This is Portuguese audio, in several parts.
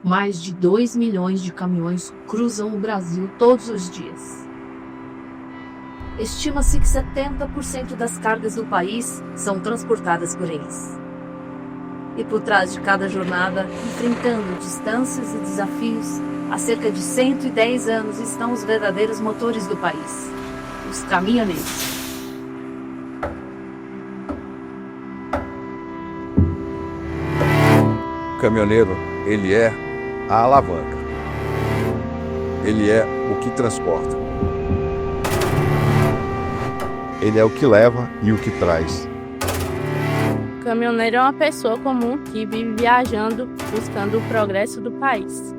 Mais de 2 milhões de caminhões cruzam o Brasil todos os dias. Estima-se que 70% das cargas do país são transportadas por eles. E por trás de cada jornada, enfrentando distâncias e desafios, há cerca de 110 anos estão os verdadeiros motores do país, os caminhoneiros. O caminhoneiro, ele é a alavanca. Ele é o que transporta. Ele é o que leva e o que traz. O caminhoneiro é uma pessoa comum que vive viajando, buscando o progresso do país.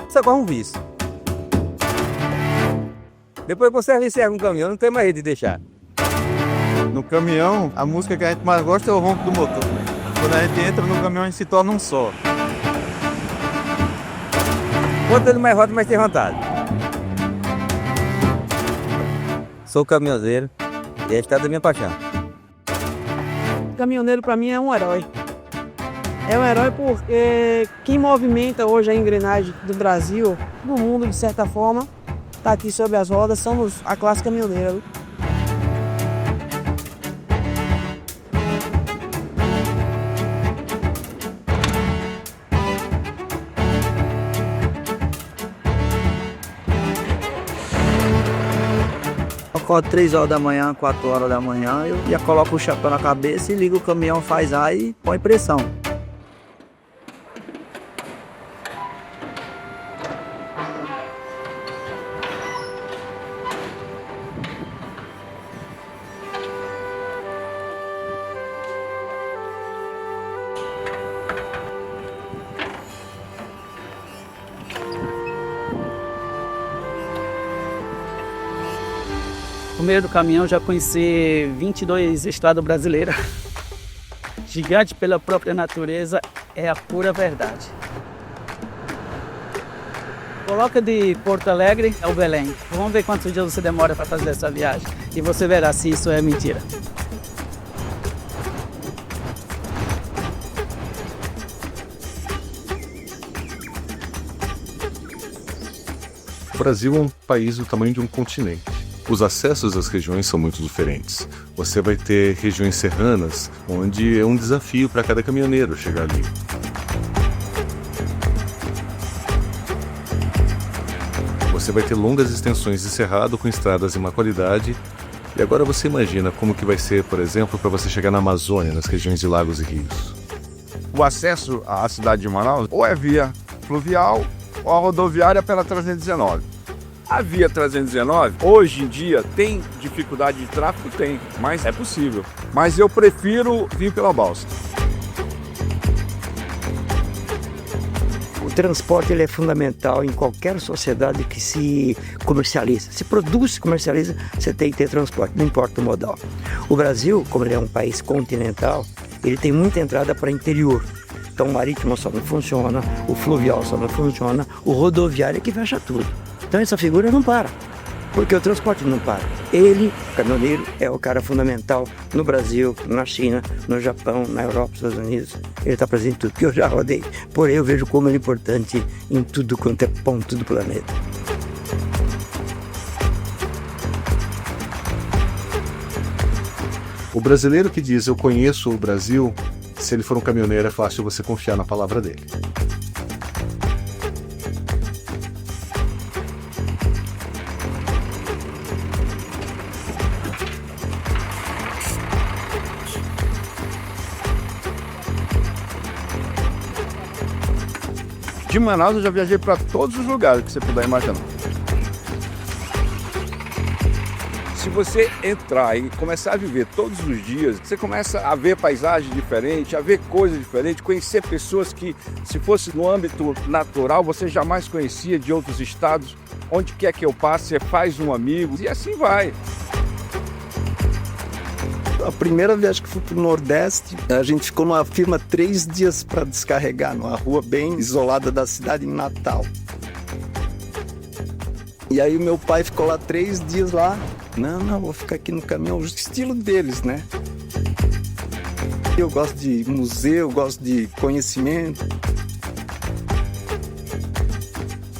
Isso agora é um vício. Depois que você serve um caminhão, não tem mais jeito de deixar. No caminhão, a música que a gente mais gosta é o ronco do motor. Quando a gente entra no caminhão, a gente se torna um só. Quanto ele mais roda, mais tem vontade. Sou caminhoneiro e é a estrada da minha paixão. Caminhoneiro para mim é um herói. É um herói porque quem movimenta hoje a engrenagem do Brasil, do mundo de certa forma, está aqui sobre as rodas, somos a classe caminhoneira. Acordo 3 horas da manhã, 4 horas da manhã, eu já coloco o chapéu na cabeça e ligo o caminhão, faz ar e põe pressão. No meio do caminhão já conheci 22 estradas brasileiras. Gigante pela própria natureza, é a pura verdade. Coloca de Porto Alegre ao Belém. Vamos ver quantos dias você demora para fazer essa viagem. E você verá se isso é mentira. O Brasil é um país do tamanho de um continente. Os acessos às regiões são muito diferentes. Você vai ter regiões serranas, onde é um desafio para cada caminhoneiro chegar ali. Você vai ter longas extensões de cerrado com estradas de má qualidade. E agora você imagina como que vai ser, por exemplo, para você chegar na Amazônia, nas regiões de lagos e rios. O acesso à cidade de Manaus ou é via fluvial ou a rodoviária pela 319. A via 319, hoje em dia, tem dificuldade de tráfego? Tem, mas é possível. Mas eu prefiro vir pela balsa. O transporte ele é fundamental em qualquer sociedade que se comercializa. Se produz, se comercializa, você tem que ter transporte, não importa o modal. O Brasil, como ele é um país continental, ele tem muita entrada para o interior. Então o marítimo só não funciona, o fluvial só não funciona, o rodoviário é que fecha tudo. Então essa figura não para, porque o transporte não para. Ele, o caminhoneiro, é o cara fundamental no Brasil, na China, no Japão, na Europa, nos Estados Unidos. Ele está presente em tudo, que eu já rodei. Porém, eu vejo como ele é importante em tudo quanto é ponto do planeta. O brasileiro que diz eu conheço o Brasil, se ele for um caminhoneiro é fácil você confiar na palavra dele. De Manaus eu já viajei para todos os lugares que você puder imaginar. Se você entrar e começar a viver todos os dias, você começa a ver paisagem diferente, a ver coisas diferentes, conhecer pessoas que, se fosse no âmbito natural, você jamais conhecia de outros estados. Onde quer que eu passe, você faz um amigo e assim vai. A primeira viagem que fui para o Nordeste, a gente ficou numa firma 3 dias para descarregar, numa rua bem isolada da cidade, em Natal. E aí o meu pai ficou lá 3 dias lá. Não, vou ficar aqui no caminhão, o estilo deles, né? Eu gosto de museu, gosto de conhecimento.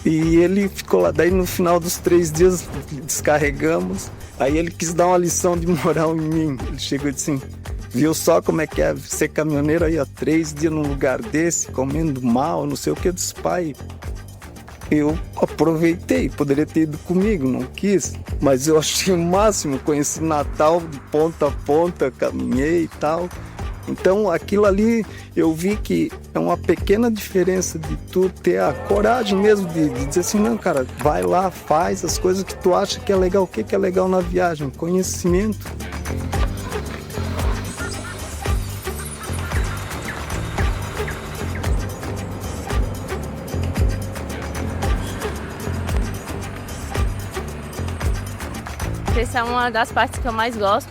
E ele ficou lá, daí no final dos 3 dias descarregamos. Aí ele quis dar uma lição de moral em mim. Ele chegou e disse assim: viu só como é que é ser caminhoneiro aí há 3 dias num lugar desse, comendo mal, não sei o que. Eu disse: pai, eu aproveitei, poderia ter ido comigo, não quis. Mas eu achei o máximo, conheci Natal de ponta a ponta, caminhei e tal. Então aquilo ali eu vi que é uma pequena diferença de tu ter a coragem mesmo de dizer assim: não, cara, vai lá, faz as coisas que tu acha que é legal. O que é legal na viagem? Conhecimento. Essa é uma das partes que eu mais gosto.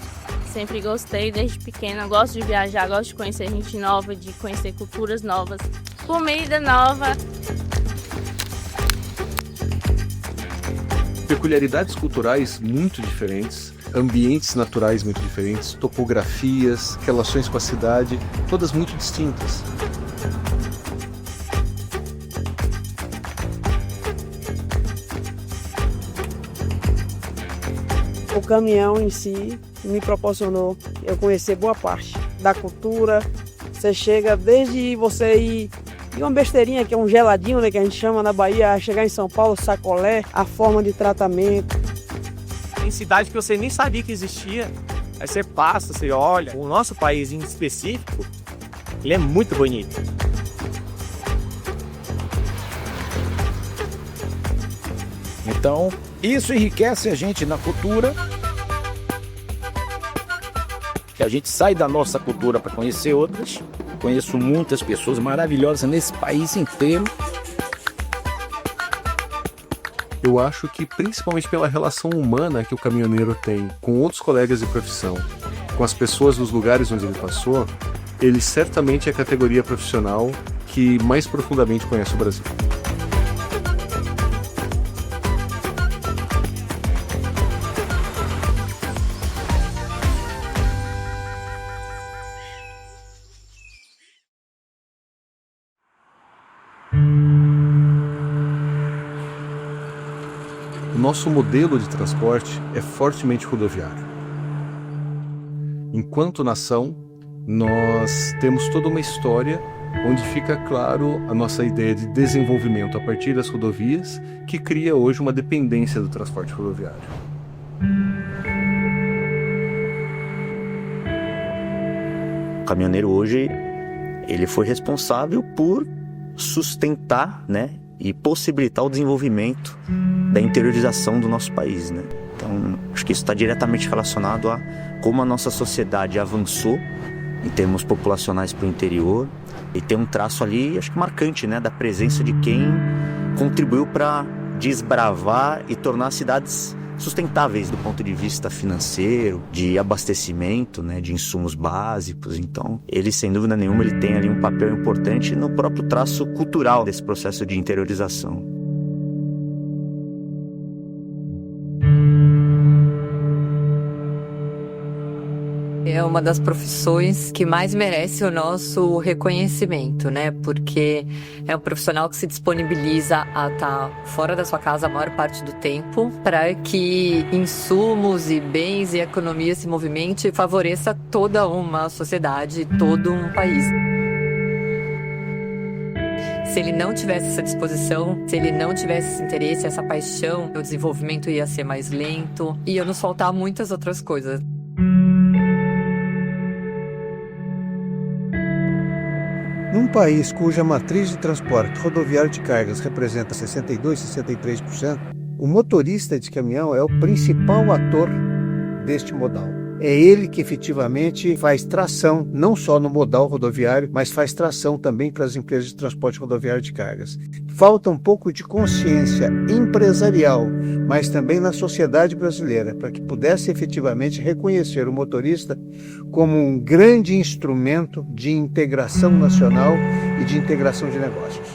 Sempre gostei desde pequena. Gosto de viajar, gosto de conhecer gente nova, de conhecer culturas novas, comida nova. Peculiaridades culturais muito diferentes, ambientes naturais muito diferentes, topografias, relações com a cidade, todas muito distintas. O caminhão em si me proporcionou eu conhecer boa parte da cultura. Você chega desde você ir uma besteirinha, que é um geladinho, né, que a gente chama na Bahia, a chegar em São Paulo, sacolé, a forma de tratamento. Tem cidade que você nem sabia que existia. Aí você passa, você olha. O nosso país em específico, ele é muito bonito. Então, isso enriquece a gente na cultura. Que a gente sai da nossa cultura para conhecer outras. Conheço muitas pessoas maravilhosas nesse país inteiro. Eu acho que principalmente pela relação humana que o caminhoneiro tem com outros colegas de profissão, com as pessoas dos lugares onde ele passou, ele certamente é a categoria profissional que mais profundamente conhece o Brasil. O nosso modelo de transporte é fortemente rodoviário. Enquanto nação, nós temos toda uma história onde fica claro a nossa ideia de desenvolvimento a partir das rodovias, que cria hoje uma dependência do transporte rodoviário. O caminhoneiro hoje, ele foi responsável por sustentar, né, e possibilitar o desenvolvimento da interiorização do nosso país, né? Então, acho que isso está diretamente relacionado a como a nossa sociedade avançou em termos populacionais para o interior, e tem um traço ali, acho que marcante, né, da presença de quem contribuiu para desbravar e tornar as cidades sustentáveis do ponto de vista financeiro, de abastecimento, né, de insumos básicos. Então, ele, sem dúvida nenhuma, ele tem ali um papel importante no próprio traço cultural desse processo de interiorização. É uma das profissões que mais merece o nosso reconhecimento, né? Porque é um profissional que se disponibiliza a estar fora da sua casa a maior parte do tempo para que insumos e bens e economia se movimente e favoreça toda uma sociedade, todo um país. Se ele não tivesse essa disposição, se ele não tivesse esse interesse, essa paixão, o desenvolvimento ia ser mais lento, ia nos faltar muitas outras coisas. Num país cuja matriz de transporte rodoviário de cargas representa 62%, 63%, o motorista de caminhão é o principal ator deste modal. É ele que efetivamente faz tração, não só no modal rodoviário, mas faz tração também para as empresas de transporte rodoviário de cargas. Falta um pouco de consciência empresarial, mas também na sociedade brasileira, para que pudesse efetivamente reconhecer o motorista como um grande instrumento de integração nacional e de integração de negócios.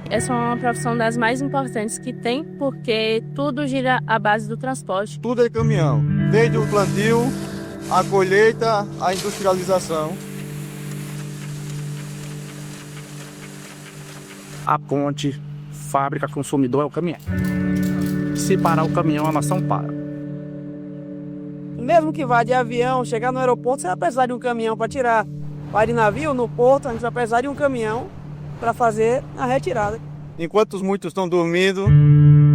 Essa é uma profissão das mais importantes que tem, porque tudo gira à base do transporte. Tudo é caminhão, desde o plantio a colheita, a industrialização. A ponte, fábrica, consumidor é o caminhão. Se parar o caminhão, a nação para. Mesmo que vá de avião, chegar no aeroporto, você vai precisar de um caminhão para tirar. Vai de navio, no porto, a gente vai precisar de um caminhão para fazer a retirada. Enquanto muitos estão dormindo,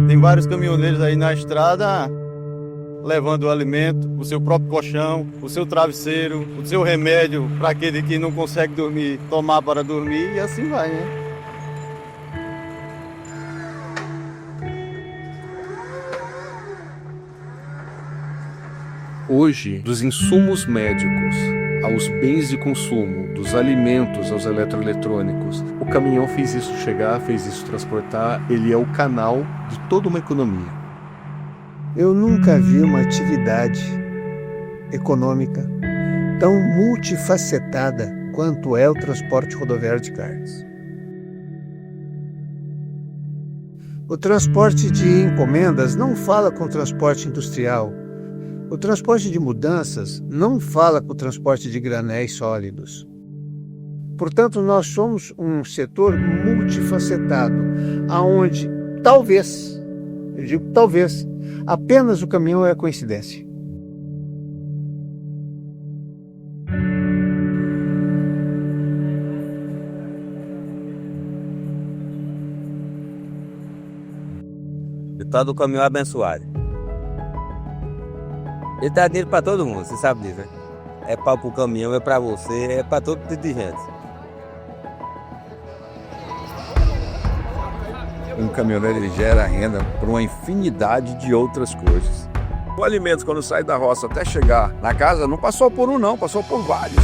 tem vários caminhoneiros aí na estrada levando o alimento, o seu próprio colchão, o seu travesseiro, o seu remédio para aquele que não consegue dormir, tomar para dormir, e assim vai, né? Hoje, dos insumos médicos aos bens de consumo, dos alimentos aos eletroeletrônicos, o caminhão fez isso chegar, fez isso transportar, ele é o canal de toda uma economia. Eu nunca vi uma atividade econômica tão multifacetada quanto é o transporte rodoviário de cargas. O transporte de encomendas não fala com o transporte industrial. O transporte de mudanças não fala com o transporte de granéis sólidos. Portanto, nós somos um setor multifacetado, aonde talvez, eu digo talvez, apenas o caminhão é a coincidência. O tal do caminhão é abençoado. Ele dá dinheiro para todo mundo, você sabe disso, né? É para o caminhão, é para você, é para todo tipo de gente. Um caminhoneiro ele gera renda para uma infinidade de outras coisas. O alimento, quando sai da roça até chegar na casa, não passou por um não, passou por vários.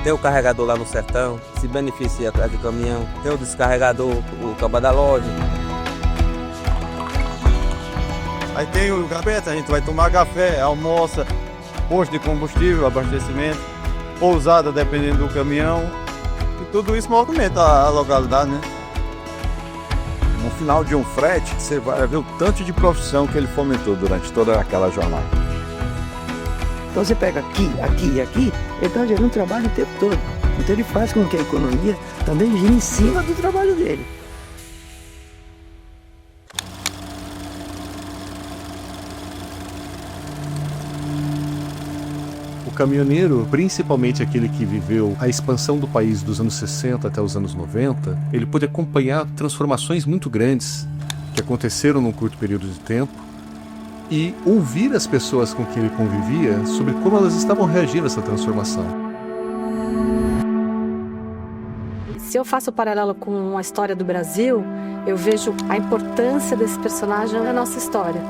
Tem o carregador lá no sertão, se beneficia atrás do caminhão. Tem o descarregador, o cabo da loja. Aí tem o gabeta, a gente vai tomar café, almoça, posto de combustível, abastecimento, pousada dependendo do caminhão. E tudo isso movimenta a localidade, né? No final de um frete, você vai ver o tanto de profissão que ele fomentou durante toda aquela jornada. Então você pega aqui, aqui e aqui, ele está gerando trabalho o tempo todo. Então ele faz com que a economia também gire em cima do trabalho dele. O caminhoneiro, principalmente aquele que viveu a expansão do país dos anos 60 até os anos 90, ele pôde acompanhar transformações muito grandes que aconteceram num curto período de tempo e ouvir as pessoas com quem ele convivia sobre como elas estavam reagindo a essa transformação. Se eu faço o paralelo com a história do Brasil, eu vejo a importância desse personagem na nossa história.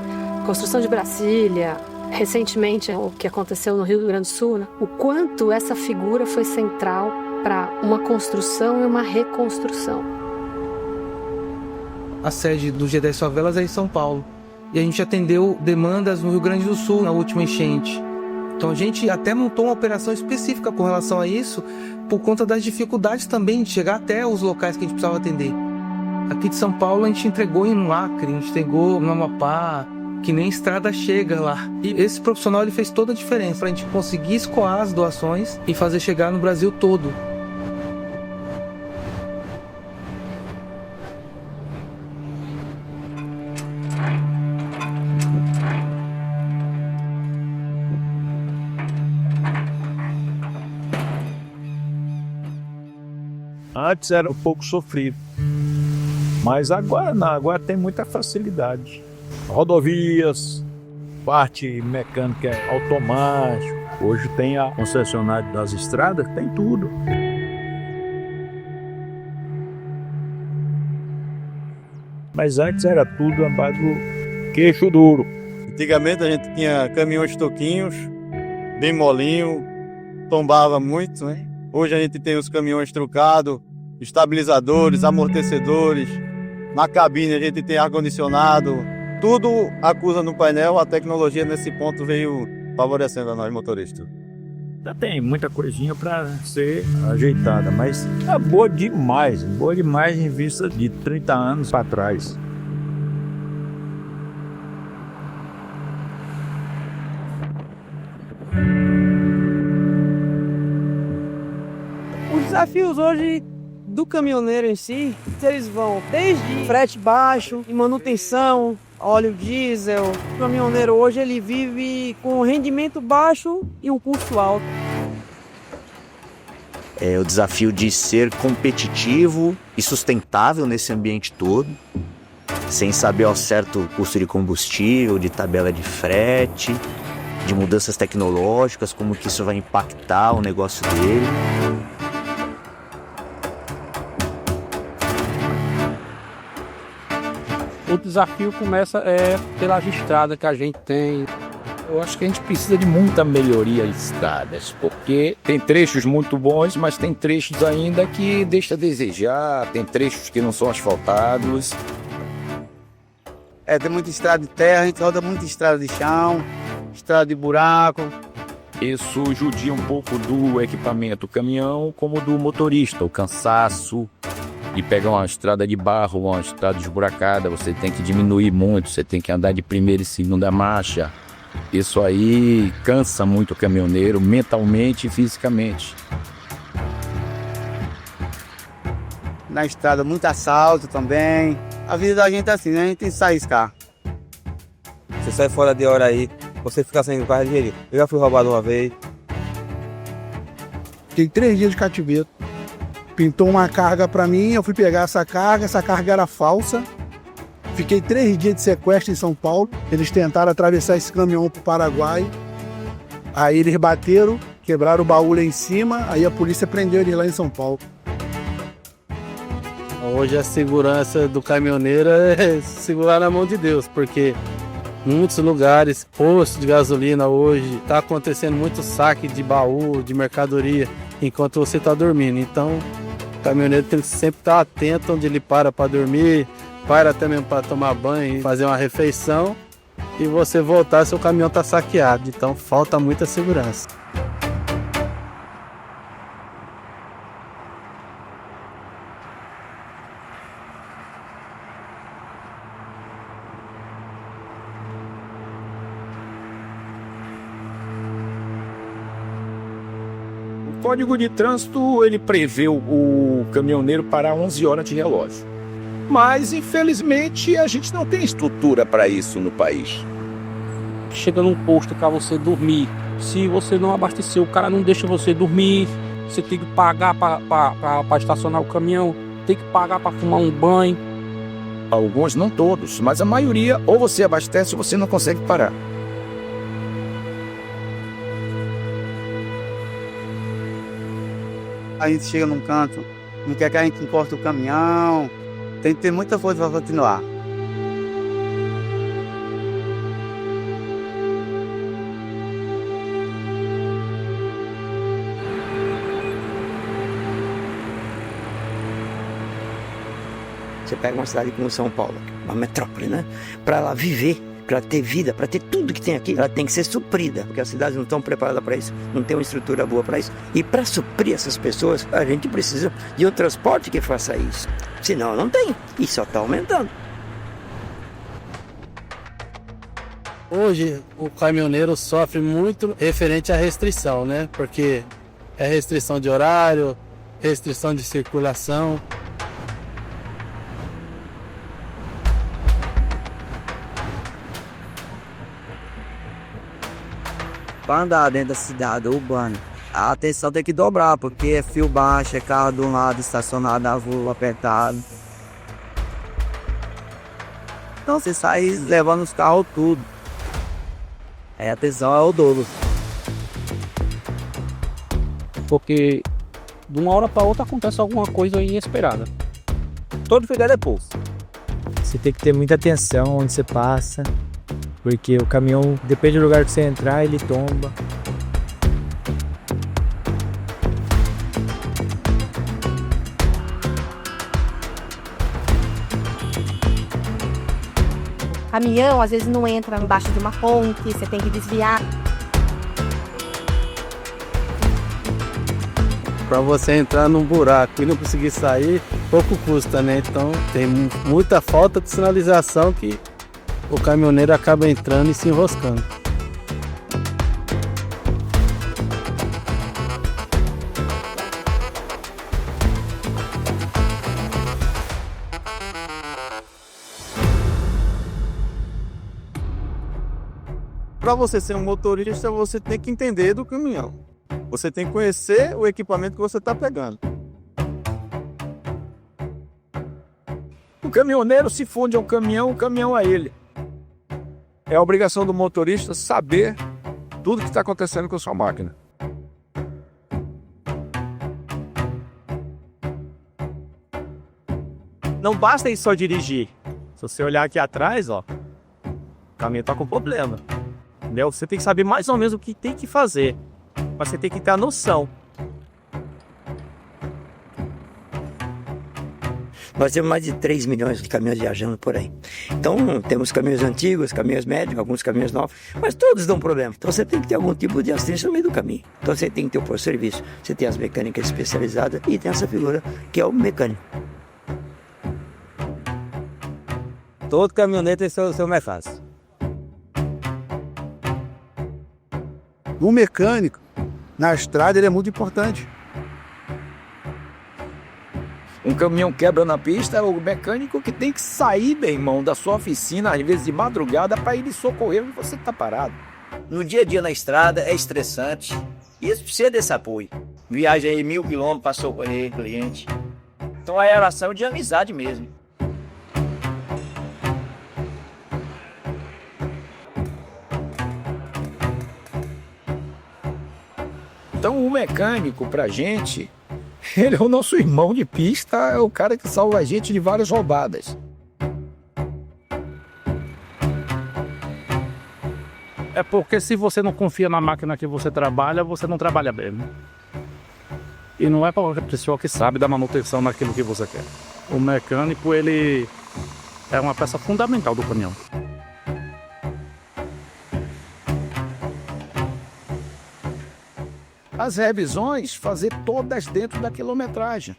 Construção de Brasília, recentemente o que aconteceu no Rio Grande do Sul, né? O quanto essa figura foi central para uma construção e uma reconstrução. A sede do G10 Favelas é em São Paulo. E a gente atendeu demandas no Rio Grande do Sul na última enchente. Então a gente até montou uma operação específica com relação a isso, por conta das dificuldades também de chegar até os locais que a gente precisava atender. Aqui de São Paulo a gente entregou em Acre, a gente entregou no Amapá, que nem estrada chega lá. E esse profissional ele fez toda a diferença para a gente conseguir escoar as doações e fazer chegar no Brasil todo. Antes era um pouco sofrido, mas agora tem muita facilidade. Rodovias, parte mecânica automática, hoje tem a concessionária das estradas, tem tudo. Mas antes era tudo a base do queixo duro. Antigamente a gente tinha caminhões toquinhos, bem molinho, tombava muito, né? Hoje a gente tem os caminhões trucados, estabilizadores, amortecedores. Na cabine a gente tem ar-condicionado. Tudo acusa no painel, a tecnologia nesse ponto veio favorecendo a nós motoristas. Ainda tem muita coisinha para ser ajeitada, mas é boa demais em vista de 30 anos para trás. Os desafios hoje do caminhoneiro em si, eles vão desde frete baixo e manutenção, óleo diesel. O caminhoneiro hoje ele vive com rendimento baixo e um custo alto. É o desafio de ser competitivo e sustentável nesse ambiente todo, sem saber ao certo o custo de combustível, de tabela de frete, de mudanças tecnológicas, como que isso vai impactar o negócio dele. O desafio começa pelas estradas que a gente tem. Eu acho que a gente precisa de muita melhoria em estradas, porque tem trechos muito bons, mas tem trechos ainda que deixa a desejar, tem trechos que não são asfaltados. Tem muita estrada de terra, a gente roda muita estrada de chão, estrada de buraco. Isso judia um pouco do equipamento do caminhão, como do motorista, o cansaço de pegar uma estrada de barro, uma estrada esburacada, você tem que diminuir muito, você tem que andar de primeira e segunda marcha. Isso aí cansa muito o caminhoneiro, mentalmente e fisicamente. Na estrada, muito assalto também. A vida da gente é assim, né? A gente tem que se arriscar. Você sai fora de hora aí, você fica sem o carro de dinheiro. Eu já fui roubado uma vez. Fiquei 3 dias de cativeiro. Pintou uma carga para mim, eu fui pegar essa carga era falsa. Fiquei 3 dias de sequestro em São Paulo. Eles tentaram atravessar esse caminhão para o Paraguai. Aí eles bateram, quebraram o baú lá em cima, aí a polícia prendeu ele lá em São Paulo. Hoje a segurança do caminhoneiro é segurar na mão de Deus, porque em muitos lugares, postos de gasolina hoje, está acontecendo muito saque de baú, de mercadoria, enquanto você está dormindo. Então, o caminhoneiro tem que sempre estar atento onde ele para dormir, para também para tomar banho, fazer uma refeição e você voltar, seu caminhão está saqueado. Então, falta muita segurança. O Código de Trânsito, ele prevê o caminhoneiro parar 11 horas de relógio. Mas, infelizmente, a gente não tem estrutura para isso no país. Chega num posto para você dormir. Se você não abastecer, o cara não deixa você dormir. Você tem que pagar para estacionar o caminhão. Tem que pagar para tomar um banho. Alguns, não todos, mas a maioria, ou você abastece ou você não consegue parar. A gente chega num canto, não quer que a gente encoste o caminhão. Tem que ter muita força para continuar. Você pega uma cidade como São Paulo, uma metrópole, né? Para ela viver, para ter vida, para ter tudo que tem aqui, ela tem que ser suprida, porque as cidades não estão preparadas para isso, não tem uma estrutura boa para isso. E para suprir essas pessoas, a gente precisa de um transporte que faça isso. Senão não tem, e só está aumentando. Hoje o caminhoneiro sofre muito referente à restrição, né? Porque é restrição de horário, restrição de circulação. Para andar dentro da cidade urbana, a atenção tem que dobrar, porque é fio baixo, é carro de um lado estacionado na rua, apertado. Então você sai levando os carros tudo. A atenção é o dobro. Porque de uma hora para outra acontece alguma coisa inesperada. Todo cuidado é pouco. Você tem que ter muita atenção onde você passa, porque o caminhão, depende do lugar que você entrar, ele tomba. Caminhão às vezes não entra embaixo de uma ponte, você tem que desviar. para você entrar num buraco e não conseguir sair, pouco custa, né? Então tem muita falta de sinalização que o caminhoneiro acaba entrando e se enroscando. Para você ser um motorista, você tem que entender do caminhão. Você tem que conhecer o equipamento que você está pegando. O caminhoneiro se funde ao caminhão, o caminhão a ele. É a obrigação do motorista saber tudo que está acontecendo com a sua máquina. Não basta ir só dirigir. Se você olhar aqui atrás, ó, o caminhão tá com problema. Entendeu? Você tem que saber mais ou menos o que tem que fazer. Mas você tem que ter a noção. Nós temos mais de 3 milhões de caminhões viajando por aí. Então, temos caminhões antigos, caminhões médios, alguns caminhões novos, mas todos dão problema. Então, você tem que ter algum tipo de assistência no meio do caminho. Então, você tem que ter o posto de serviço, você tem as mecânicas especializadas e tem essa figura que é o mecânico. Todo caminhoneiro tem seu mecânico. O mecânico, na estrada, ele é muito importante. Um caminhão quebra na pista, é o mecânico que tem que sair, meu irmão, da sua oficina, às vezes de madrugada, para ir lhe socorrer e você tá parado. No dia a dia na estrada é estressante e eles precisam desse apoio. Viaja aí 1.000 quilômetros para socorrer cliente. Então a relação é de amizade mesmo. Então o mecânico, pra gente, ele é o nosso irmão de pista, é o cara que salva a gente de várias roubadas. É porque se você não confia na máquina que você trabalha, você não trabalha bem. Né? E não é para qualquer pessoa que sabe dar manutenção naquilo que você quer. O mecânico, ele é uma peça fundamental do caminhão. As revisões, fazer todas dentro da quilometragem.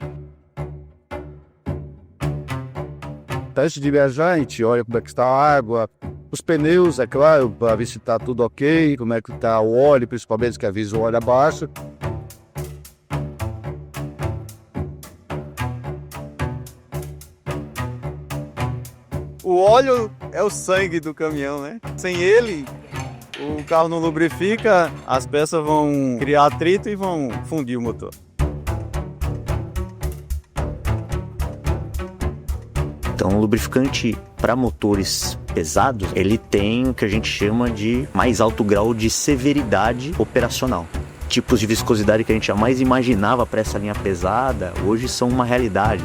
Antes de viajar, a gente olha como é que está a água, os pneus, é claro, para ver se está tudo ok, como é que está o óleo, principalmente que avisa o óleo abaixo. O óleo é o sangue do caminhão, né? Sem ele, o carro não lubrifica, as peças vão criar atrito e vão fundir o motor. Então, o lubrificante para motores pesados, ele tem o que a gente chama de mais alto grau de severidade operacional. Tipos de viscosidade que a gente jamais imaginava para essa linha pesada, hoje são uma realidade.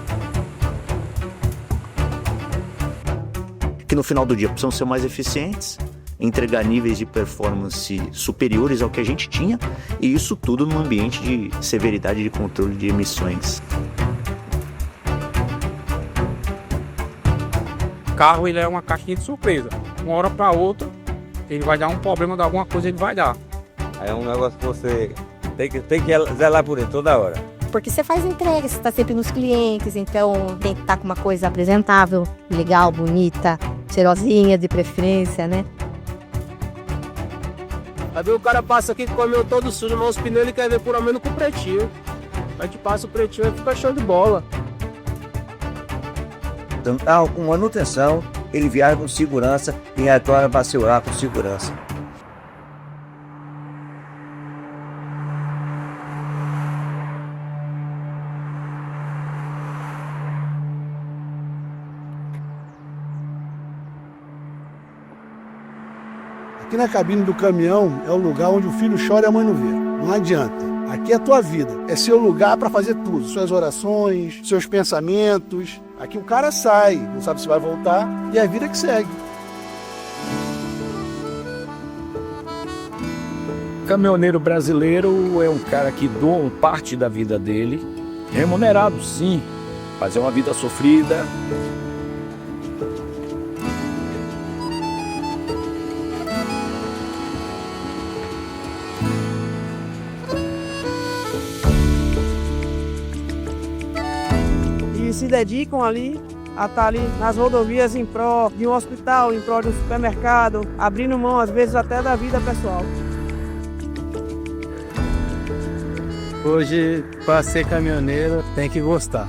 Que no final do dia precisam ser mais eficientes, entregar níveis de performance superiores ao que a gente tinha, e isso tudo num ambiente de severidade de controle de emissões. O carro, ele é uma caixinha de surpresa. Uma hora para outra, ele vai dar um problema de alguma coisa, ele vai dar. Aí é um negócio que você tem que zelar por ele toda hora. Porque você faz entrega, você está sempre nos clientes, então tem que estar com uma coisa apresentável, legal, bonita, cheirosinha de preferência, né? Aí o cara passa aqui com o caminhão todo sujo, mas os pneus ele quer ver pelo menos com o pretinho. Aí te passa o pretinho e fica show de bola. Então, com manutenção, ele viaja com segurança e retorna para segurar com segurança. Aqui na cabine do caminhão é o lugar onde o filho chora e a mãe não vê. Não adianta. Aqui é a tua vida. É seu lugar para fazer tudo. Suas orações, seus pensamentos. Aqui o cara sai, não sabe se vai voltar, e é a vida que segue. Caminhoneiro brasileiro é um cara que doa parte da vida dele, remunerado sim, mas é uma vida sofrida. eles se dedicam ali a estar ali nas rodovias em prol de um hospital, em prol de um supermercado, abrindo mão às vezes até da vida pessoal. Hoje, para ser caminhoneiro, tem que gostar.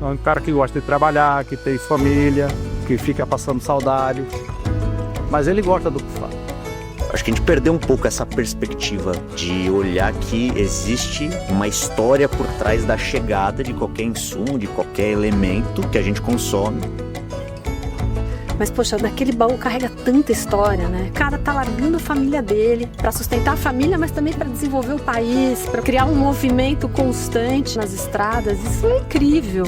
É um cara que gosta de trabalhar, que tem família, que fica passando saudade. Mas ele gosta do que faz. Acho que a gente perdeu um pouco essa perspectiva de olhar que existe uma história por trás da chegada de qualquer insumo, de qualquer elemento que a gente consome. Mas, poxa, daquele baú carrega tanta história, né? O cara tá largando a família dele para sustentar a família, mas também para desenvolver o país, para criar um movimento constante nas estradas. Isso é incrível.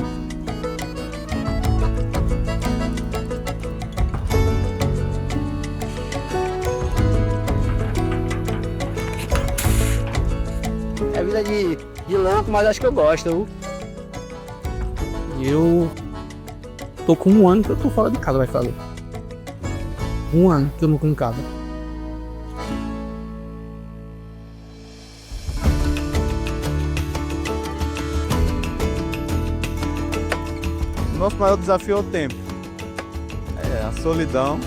É vida de lampo, mas acho que eu gosto. Eu tô com 1 ano que eu tô fora de casa, vai fazer. 1 ano que eu não tô em casa. Nosso maior desafio é o tempo. É a solidão.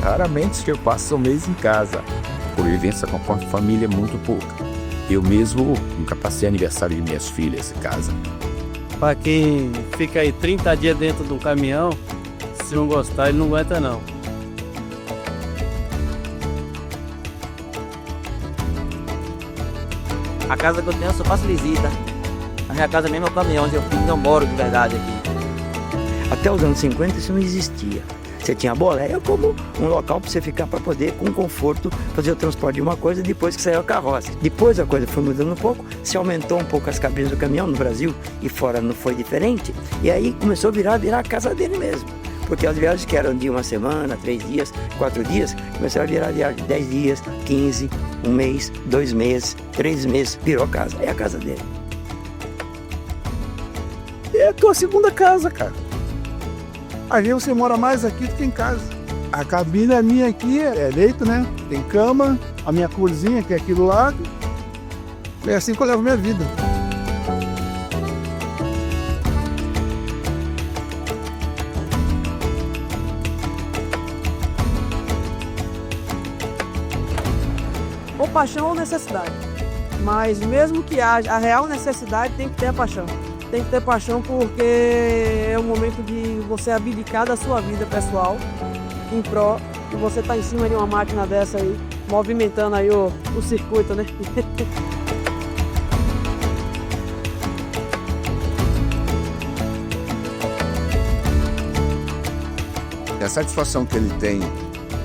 Raramente que eu passo um mês em casa. Convivência com a família é muito pouca. Eu mesmo nunca passei aniversário de minhas filhas em casa. Para quem fica aí 30 dias dentro do caminhão, se não gostar, ele não aguenta não. A casa que eu tenho, eu só faço visita. A minha casa mesmo é o caminhão, onde eu moro de verdade aqui. Até os anos 50 isso não existia. Você tinha a boleia como um local para você ficar para poder, com conforto, fazer o transporte de uma coisa depois que saiu a carroça. Depois a coisa foi mudando um pouco, se aumentou um pouco as cabines do caminhão no Brasil e fora não foi diferente. E aí começou a virar a casa dele mesmo. Porque as viagens que eram de 1 semana, 3 dias, 4 dias, começaram a virar viagem de 10 dias, 15, 1 mês, 2 meses, 3 meses, virou a casa. É a casa dele. É a tua segunda casa, cara. Às vezes você mora mais aqui do que em casa. A cabine é minha aqui, é leito, né? Tem cama, a minha cozinha que é aqui do lado. É assim que eu levo minha vida. Ou paixão ou necessidade. Mas mesmo que haja a real necessidade, tem que ter a paixão. Tem que ter paixão porque é o momento de você abdicar da sua vida pessoal em prol de você estar em cima de uma máquina dessa aí, movimentando aí o circuito, né? A satisfação que ele tem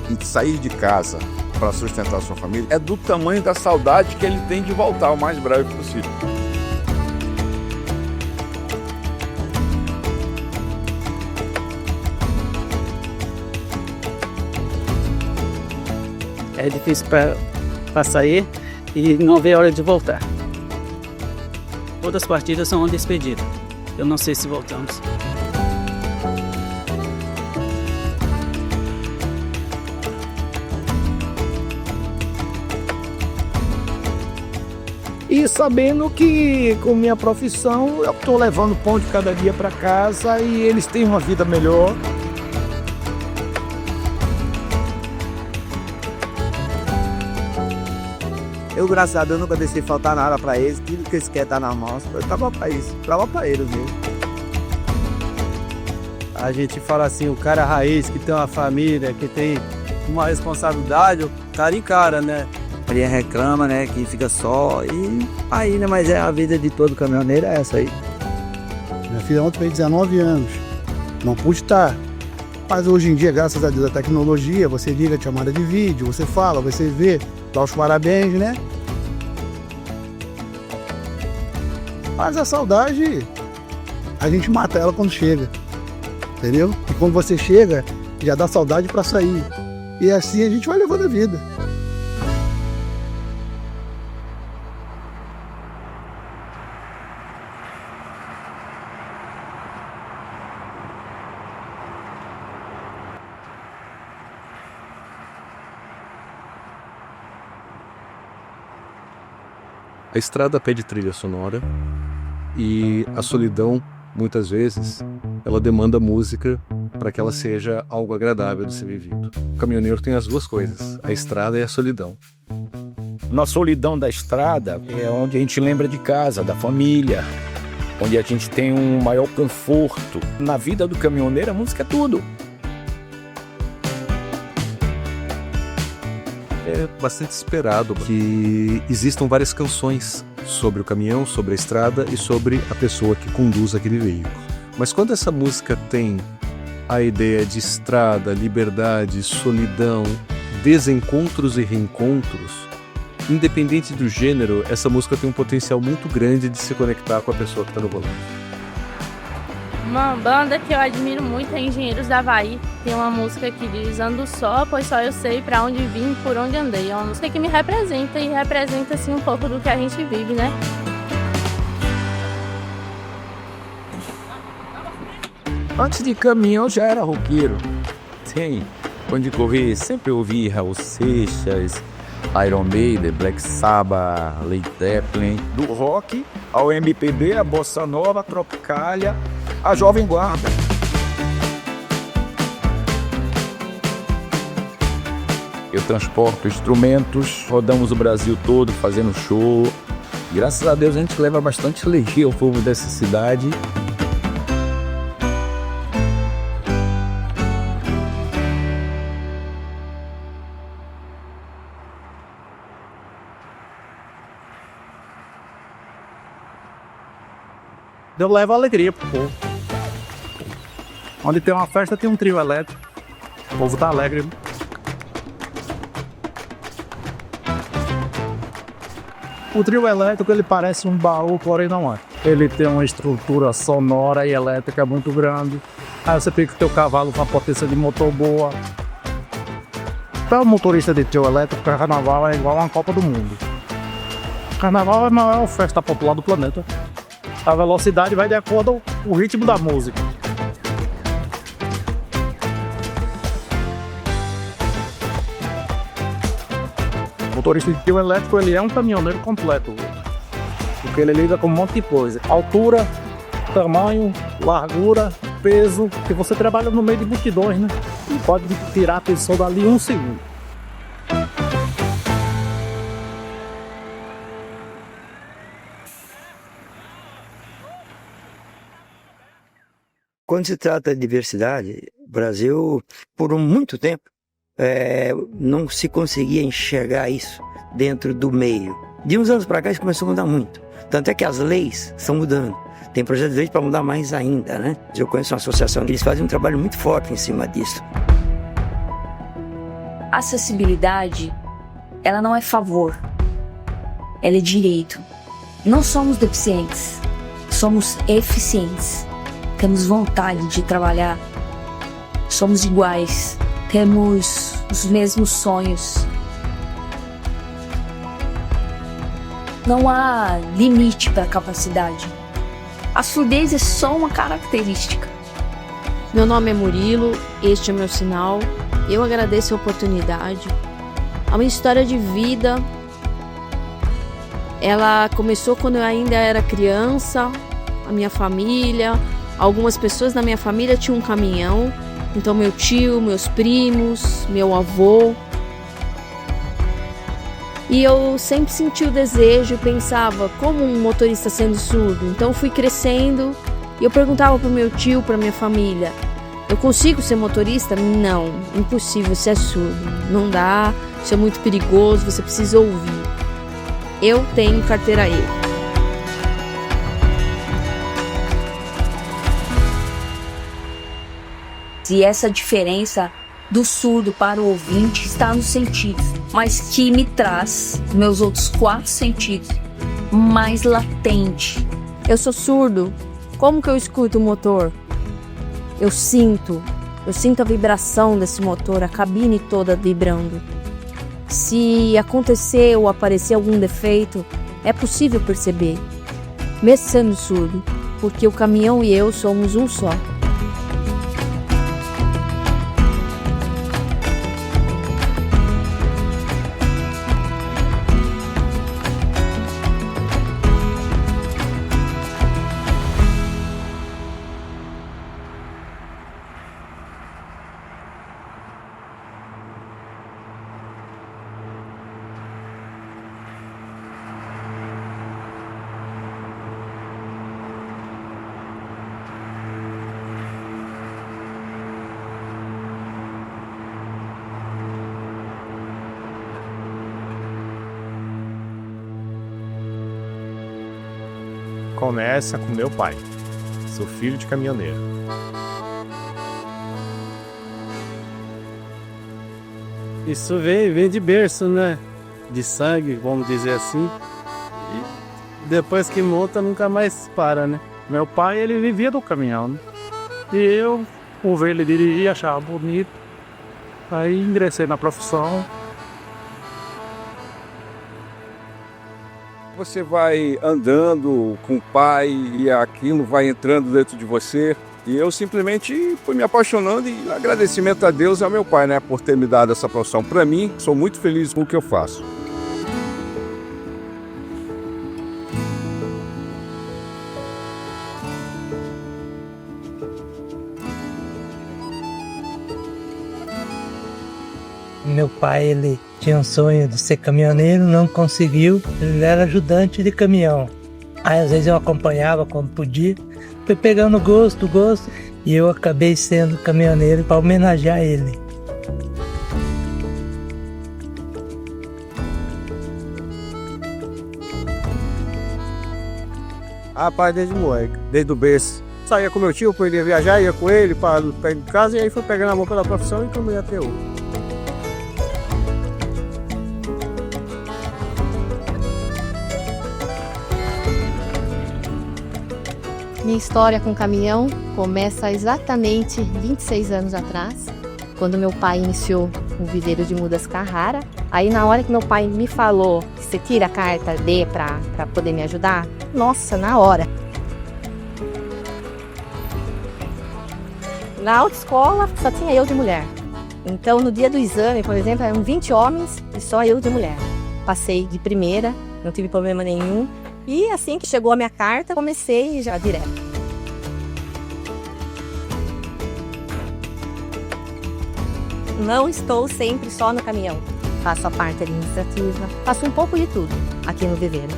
em sair de casa para sustentar a sua família é do tamanho da saudade que ele tem de voltar o mais breve possível. É difícil para sair e não ver a hora de voltar. Todas as partidas são uma despedida. Eu não sei se voltamos. E sabendo que com minha profissão eu estou levando pão de cada dia para casa e eles têm uma vida melhor. Eu, graças a Deus, nunca deixei faltar nada pra eles. Tudo que eles querem tá nas mãos. Eu tava pra isso, tava pra eles mesmo. A gente fala assim, o cara raiz, que tem uma família, que tem uma responsabilidade, o cara encara, né? Ele reclama, né, que fica só e aí, né, mas é a vida de todo caminhoneiro, é essa aí. Minha filha ontem fez 19 anos, não pude estar. Mas hoje em dia, graças a Deus, a tecnologia, você liga a chamada de vídeo, você fala, você vê, dá os parabéns, né? Mas a saudade, a gente mata ela quando chega, entendeu? E quando você chega, já dá saudade para sair. E assim a gente vai levando a vida. A estrada pede trilha sonora e a solidão, muitas vezes, ela demanda música para que ela seja algo agradável de ser vivido. O caminhoneiro tem as duas coisas, a estrada e a solidão. Na solidão da estrada é onde a gente lembra de casa, da família, onde a gente tem um maior conforto. Na vida do caminhoneiro, a música é tudo. É bastante esperado que existam várias canções sobre o caminhão, sobre a estrada e sobre a pessoa que conduz aquele veículo. Mas quando essa música tem a ideia de estrada, liberdade, solidão, desencontros e reencontros, independente do gênero, essa música tem um potencial muito grande de se conectar com a pessoa que está no volante. Uma banda que eu admiro muito é Engenheiros da Havaí. Tem uma música que diz: ando só, pois só eu sei pra onde vim, por onde andei. É uma música que me representa e representa assim um pouco do que a gente vive, né? Antes de caminhão já era roqueiro. Sim, quando corri sempre ouvi Raul Seixas, Iron Maiden, Black Sabbath, Led Zeppelin. Do rock ao MPB, a bossa nova, a tropicália, a jovem guarda. Eu transporto instrumentos, rodamos o Brasil todo fazendo show. Graças a Deus a gente leva bastante alegria ao povo dessa cidade. Eu levo alegria pro povo. Onde tem uma festa, tem um trio elétrico. O povo tá alegre. O trio elétrico, ele parece um baú, porém não é. Ele tem uma estrutura sonora e elétrica muito grande. Aí você fica com o teu cavalo com a potência de motor boa. Para o motorista de trio elétrico, o carnaval é igual a uma Copa do Mundo. O carnaval é a maior festa popular do planeta. A velocidade vai de acordo com o ritmo da música. O motorista de trio elétrico, ele é um caminhoneiro completo, porque ele lida com um monte de coisa: altura, tamanho, largura, peso, que você trabalha no meio de multidões, né? E pode tirar a pessoa dali um segundo. Quando se trata de diversidade, o Brasil, por muito tempo, não se conseguia enxergar isso dentro do meio. De uns anos para cá, isso começou a mudar muito. Tanto é que as leis estão mudando. Tem projeto de lei para mudar mais ainda, né? Eu conheço uma associação que eles fazem um trabalho muito forte em cima disso. Acessibilidade, ela não é favor, ela é direito. Não somos deficientes, somos eficientes. Temos vontade de trabalhar, somos iguais, temos os mesmos sonhos. Não há limite para a capacidade. A surdez é só uma característica. Meu nome é Murilo, este é meu sinal. Eu agradeço a oportunidade. A minha história de vida, ela começou quando eu ainda era criança. A minha família, algumas pessoas da minha família tinham um caminhão. Então meu tio, meus primos, meu avô. E eu sempre senti o desejo e pensava, como um motorista sendo surdo? Então fui crescendo e eu perguntava para o meu tio, para minha família: eu consigo ser motorista? Não, impossível, você é surdo. Não dá, isso é muito perigoso, você precisa ouvir. Eu tenho carteira E. E essa diferença do surdo para o ouvinte está nos sentidos, mas que me traz meus outros 4 sentidos mais latente. Eu sou surdo, como que eu escuto o motor? Eu sinto a vibração desse motor, a cabine toda vibrando. Se acontecer ou aparecer algum defeito, é possível perceber, mesmo sendo surdo, porque o caminhão e eu somos um só. começa com meu pai. Sou filho de caminhoneiro. Isso vem de berço, né? De sangue, vamos dizer assim. E depois que monta, nunca mais para, né? Meu pai, ele vivia do caminhão, né? E eu, por ver ele dirigir, achava bonito. Aí ingressei na profissão. Você vai andando com o pai e aquilo vai entrando dentro de você. E eu simplesmente fui me apaixonando e agradecimento a Deus e ao meu pai, né, por ter me dado essa profissão. Para mim, sou muito feliz com o que eu faço. Meu pai, ele tinha um sonho de ser caminhoneiro, não conseguiu. Ele era ajudante de caminhão. Aí às vezes eu acompanhava quando podia. Fui pegando gosto, e eu acabei sendo caminhoneiro para homenagear ele. Rapaz, desde moleque, desde o berço. Saía com meu tio, podia viajar, ia com ele para perto de casa, e aí foi pegando a mão pela profissão e comecei até hoje. Minha história com caminhão começa exatamente 26 anos atrás, quando meu pai iniciou o viveiro de mudas Carrara. Aí na hora que meu pai me falou que você tira a carta D para poder me ajudar, nossa, na hora. Na autoescola só tinha eu de mulher. Então no dia do exame, por exemplo, eram 20 homens e só eu de mulher. Passei de primeira, não tive problema nenhum. E assim que chegou a minha carta, comecei já direto. Não estou sempre só no caminhão. Faço a parte administrativa, faço um pouco de tudo aqui no viveiro.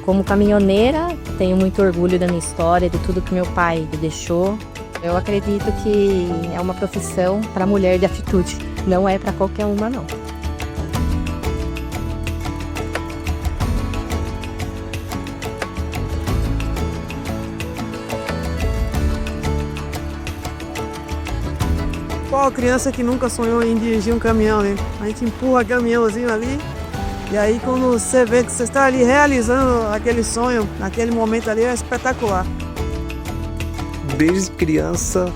Como caminhoneira, tenho muito orgulho da minha história, de tudo que meu pai me deixou. Eu acredito que é uma profissão para mulher de atitude, não é para qualquer uma, não. Qual criança que nunca sonhou em dirigir um caminhão, né? A gente empurra o caminhãozinho ali, e aí quando você vê que você está ali realizando aquele sonho, naquele momento ali, é espetacular. Desde criança,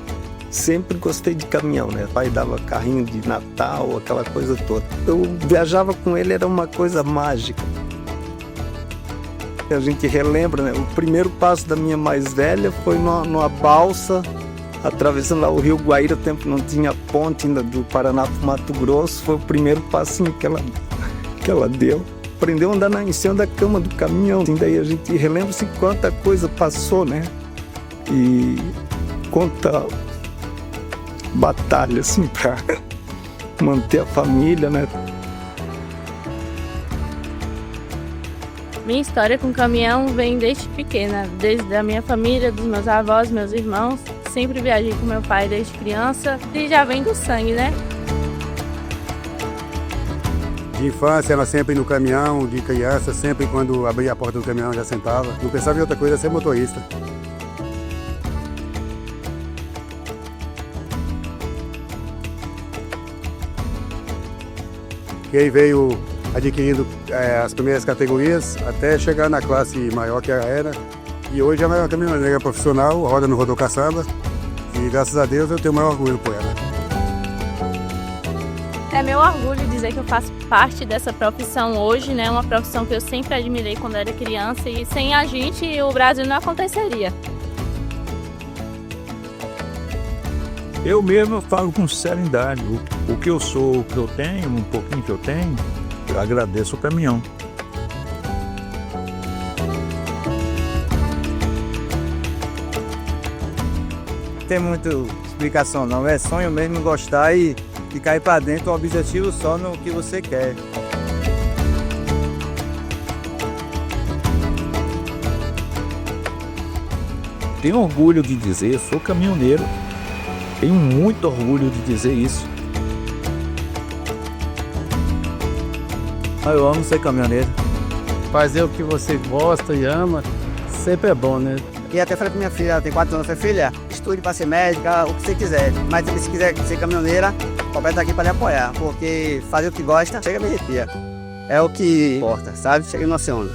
sempre gostei de caminhão, né? O pai dava carrinho de Natal, aquela coisa toda. Eu viajava com ele, era uma coisa mágica. A gente relembra, né? O primeiro passo da minha mais velha foi numa balsa, atravessando lá o Rio Guaíra. O tempo não tinha ponte ainda do Paraná para o Mato Grosso. Foi o primeiro passinho que ela deu. Aprendeu a andar em cima da cama do caminhão. E daí a gente relembra-se quanta coisa passou, né? E quanta batalha, assim, para manter a família, né? Minha história com caminhão vem desde pequena, desde a minha família, dos meus avós, meus irmãos. Sempre viajei com meu pai desde criança e já vem do sangue, né? De infância, ela sempre no caminhão, de criança, sempre quando abria a porta do caminhão já sentava. Não pensava em outra coisa, ser motorista. E aí veio adquirindo as primeiras categorias até chegar na classe maior que era. E hoje é uma caminhoneira profissional, roda no Rodocaçamba. E graças a Deus eu tenho o maior orgulho por ela. É meu orgulho dizer que eu faço parte dessa profissão hoje, né? Uma profissão que eu sempre admirei quando era criança e sem a gente o Brasil não aconteceria. Eu mesmo falo com serenidade. O que eu sou, o que eu tenho, um pouquinho que eu tenho, eu agradeço o caminhão. Não tem muita explicação não, é sonho mesmo gostar e cair para dentro, o objetivo só no que você quer. Tenho orgulho de dizer, sou caminhoneiro. Tenho muito orgulho de dizer isso. Eu amo ser caminhoneiro. Fazer o que você gosta e ama, sempre é bom, né? E até falei pra minha filha, ela tem 4 anos, eu falei, filha, estude para ser médica, o que você quiser. Mas também se quiser ser caminhoneira, o papai tá aqui para lhe apoiar. Porque fazer o que gosta, chega a me arrepia. É o que importa, sabe? Chega e não se onda.